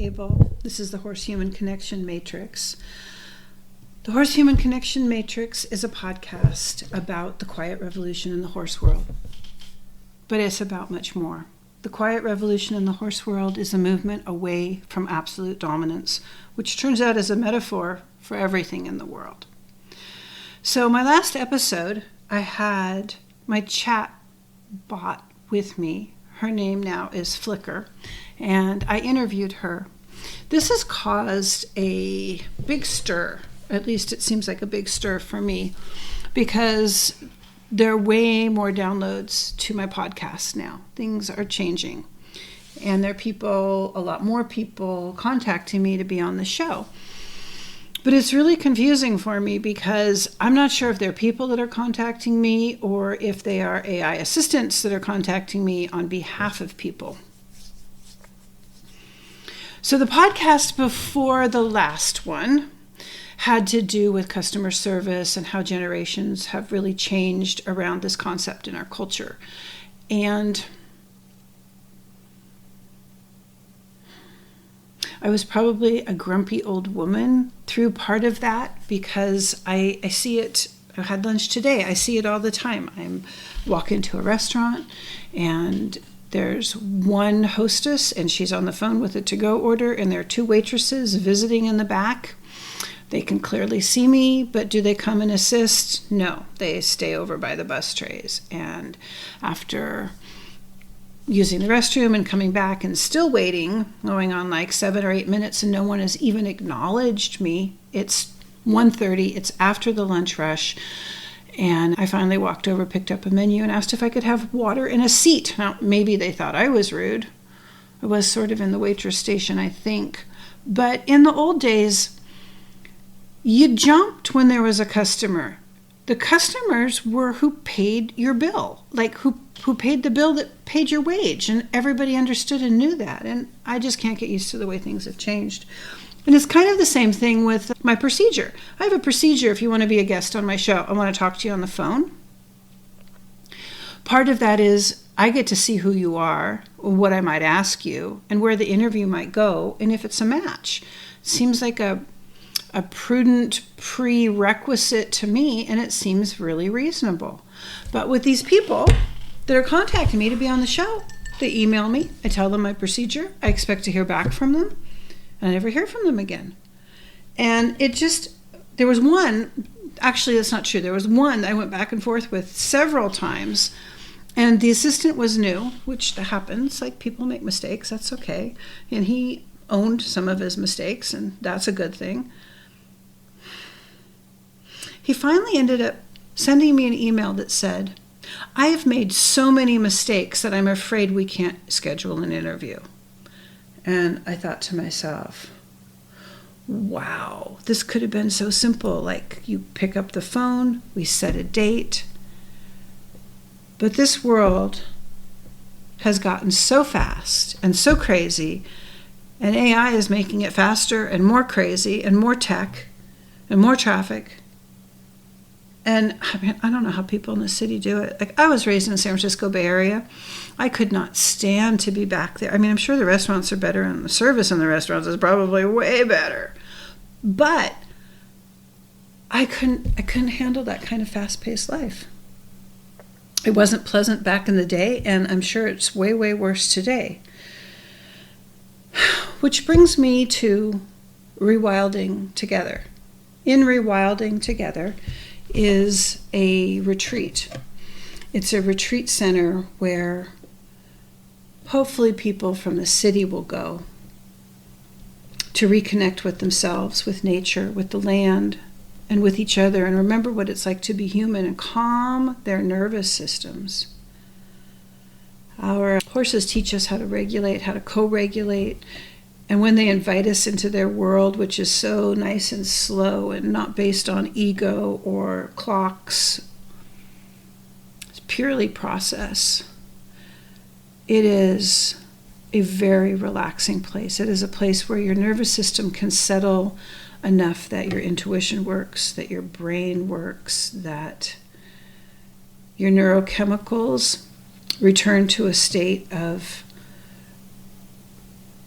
Abel. This is the Horse-Human Connection Matrix. The Horse-Human Connection Matrix is a podcast about the quiet revolution in the horse world. But it's about much more. The quiet revolution in the horse world is a movement away from absolute dominance, which turns out is a metaphor for everything in the world. So my last episode, I had my chat bot with me. Her name now is Flicker, and I interviewed her. This has caused a big stir, at least it seems like a big stir for me, because there are way more downloads to my podcast now. Things are changing, and there are a lot more people contacting me to be on the show. But it's really confusing for me because I'm not sure if they're people that are contacting me or if they are AI assistants that are contacting me on behalf of people. So the podcast before the last one had to do with customer service and how generations have really changed around this concept in our culture. And I was probably a grumpy old woman through part of that because I see it. I had lunch today. I see it all the time. I walk into a restaurant and there's one hostess and she's on the phone with a to-go order, and there are two waitresses visiting in the back. They can clearly see me, but do they come and assist? No, they stay over by the bus trays. And after using the restroom and coming back and still waiting, going on like 7 or 8 minutes, and no one has even acknowledged me. It's 1:30, it's after the lunch rush, and I finally walked over, picked up a menu, and asked if I could have water and a seat. Now, maybe they thought I was rude. I was sort of in the waitress station, I think. But in the old days, you jumped when there was a customer. The customers were who paid your bill, like who paid the bill that paid your wage, and everybody understood and knew that. And I just can't get used to the way things have changed. And it's kind of the same thing with my procedure. I have a procedure if you want to be a guest on my show. I want to talk to you on the phone. Part of that is I get to see who you are, what I might ask you, and where the interview might go, and if it's a match. It seems like a prudent prerequisite to me, and it seems really reasonable. But with these people that are contacting me to be on the show, they email me, I tell them my procedure, I expect to hear back from them, and I never hear from them again. And there was one, actually that's not true, there was one I went back and forth with several times, and the assistant was new, which happens, like people make mistakes, that's okay, and he owned some of his mistakes, and that's a good thing. He finally ended up sending me an email that said, I have made so many mistakes that I'm afraid we can't schedule an interview. And I thought to myself, wow, this could have been so simple. Like, you pick up the phone, we set a date. But this world has gotten so fast and so crazy, and AI is making it faster and more crazy and more tech and more traffic. And I don't know how people in the city do it. Like, I was raised in the San Francisco Bay Area. I could not stand to be back there. I mean, I'm sure the restaurants are better and the service in the restaurants is probably way better. But I couldn't handle that kind of fast-paced life. It wasn't pleasant back in the day, and I'm sure it's way, way worse today. Which brings me to Rewilding Together. In Rewilding Together is a retreat. It's a retreat center where hopefully people from the city will go to reconnect with themselves, with nature, with the land, and with each other, and remember what it's like to be human and calm their nervous systems. Our horses teach us how to regulate, how to co-regulate, and when they invite us into their world, which is so nice and slow and not based on ego or clocks, it's purely process. It is a very relaxing place. It is a place where your nervous system can settle enough that your intuition works, that your brain works, that your neurochemicals return to a state of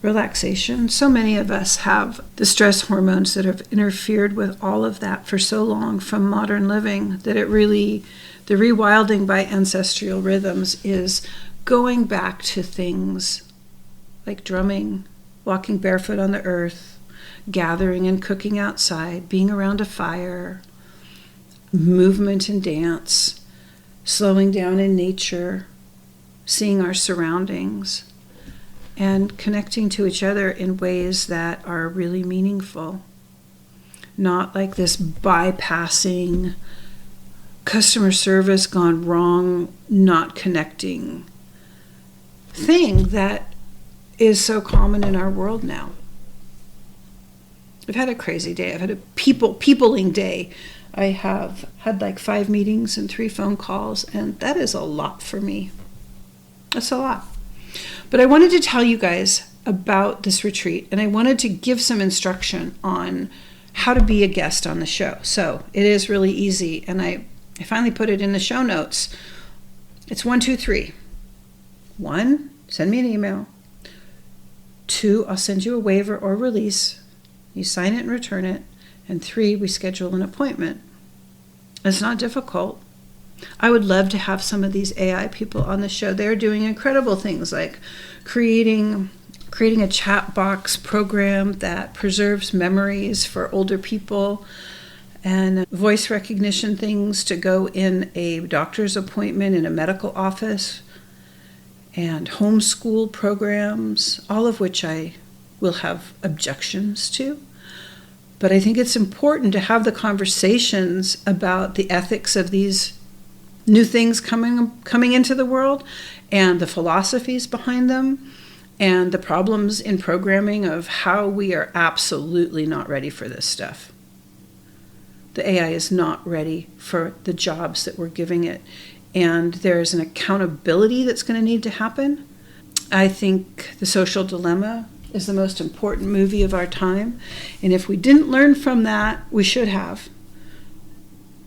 relaxation. So many of us have the stress hormones that have interfered with all of that for so long from modern living that it really, the rewilding by ancestral rhythms is going back to things like drumming, walking barefoot on the earth, gathering and cooking outside, being around a fire, movement and dance, slowing down in nature, seeing our surroundings, and connecting to each other in ways that are really meaningful. Not like this bypassing, customer service gone wrong, not connecting thing that is so common in our world now. I've had a crazy day. I've had a peopling day. I have had like 5 meetings and 3 phone calls, and that is a lot for me. That's a lot. But I wanted to tell you guys about this retreat, and I wanted to give some instruction on how to be a guest on the show. So it is really easy, and I finally put it in the show notes. It's 1, 2, 3. 1, send me an email. 2, I'll send you a waiver or release. You sign it and return it. And 3, we schedule an appointment. It's not difficult. I would love to have some of these AI people on the show. They're doing incredible things like creating a chat box program that preserves memories for older people, and voice recognition things to go in a doctor's appointment in a medical office, and homeschool programs, all of which I will have objections to. But I think it's important to have the conversations about the ethics of these new things coming into the world, and the philosophies behind them, and the problems in programming of how we are absolutely not ready for this stuff. The AI is not ready for the jobs that we're giving it, and there's an accountability that's going to need to happen. I think The Social Dilemma is the most important movie of our time, and if we didn't learn from that, we should have.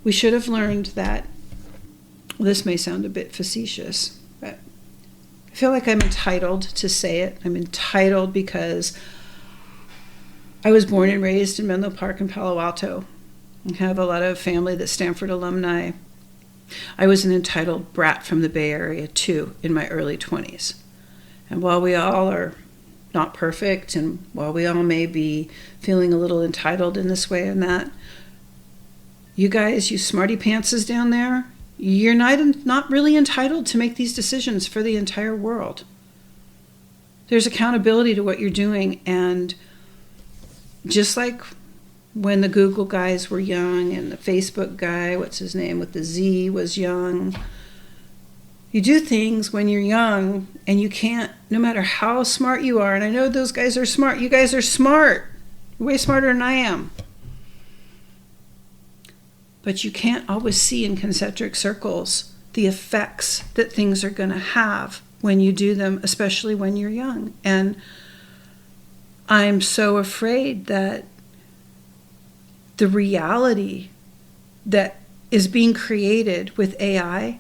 We should have learned that. Well, this may sound a bit facetious, but I feel like I'm entitled to say it. I'm entitled because I was born and raised in Menlo Park in Palo Alto. I have a lot of family that's Stanford alumni. I was an entitled brat from the Bay Area too in my early 20s. And while we all are not perfect, and while we all may be feeling a little entitled in this way and that, you guys, you smarty pantses down there, you're not really entitled to make these decisions for the entire world. There's accountability to what you're doing, and just like when the Google guys were young and the Facebook guy, what's his name, with the Z was young, you do things when you're young, and you can't, no matter how smart you are, and I know those guys are smart, you guys are smart, way smarter than I am. But you can't always see in concentric circles the effects that things are going to have when you do them, especially when you're young. And I'm so afraid that the reality that is being created with AI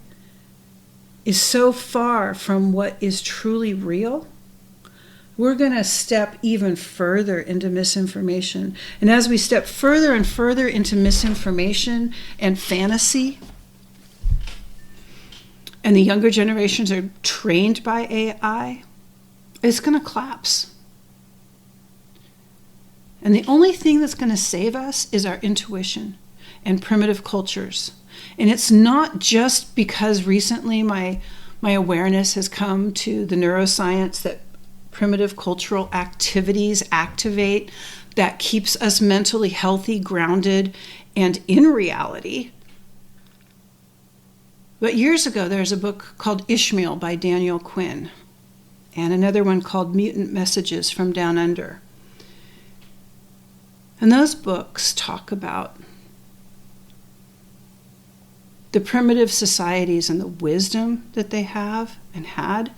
is so far from what is truly real. We're going to step even further into misinformation. And as we step further and further into misinformation and fantasy, and the younger generations are trained by AI, it's going to collapse. And the only thing that's going to save us is our intuition and primitive cultures. And it's not just because recently my awareness has come to the neuroscience that primitive cultural activities activate that keeps us mentally healthy, grounded, and in reality. But years ago, there's a book called Ishmael by Daniel Quinn, and another one called Mutant Messages from Down Under. And those books talk about the primitive societies and the wisdom that they have and had.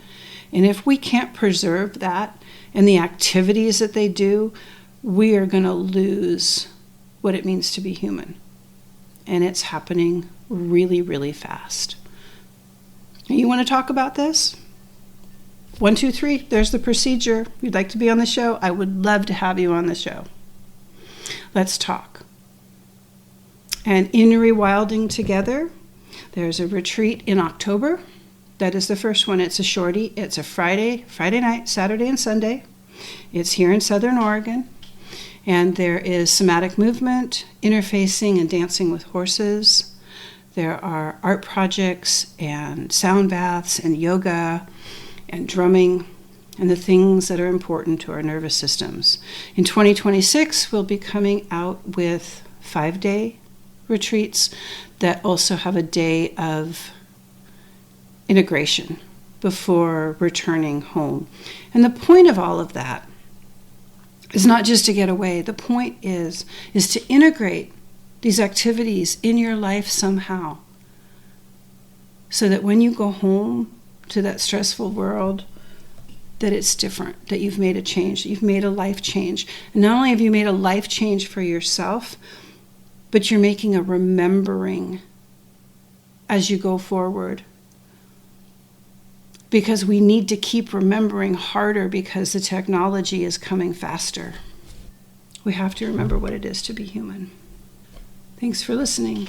And if we can't preserve that and the activities that they do, we are going to lose what it means to be human. And it's happening really, really fast. You want to talk about this? 1, 2, 3, there's the procedure. You'd like to be on the show? I would love to have you on the show. Let's talk. And in Rewilding Together, there's a retreat in October. That is the first one. It's a shorty. It's a Friday night, Saturday and Sunday. It's here in Southern Oregon. And there is somatic movement, interfacing and dancing with horses. There are art projects and sound baths and yoga and drumming and the things that are important to our nervous systems. In 2026, we'll be coming out with 5-day retreats that also have a day of integration before returning home. And the point of all of that is not just to get away. The point is to integrate these activities in your life somehow, so that when you go home to that stressful world, that it's different, that you've made a change, that you've made a life change. And not only have you made a life change for yourself, but you're making a remembering as you go forward. Because we need to keep remembering harder because the technology is coming faster. We have to remember what it is to be human. Thanks for listening.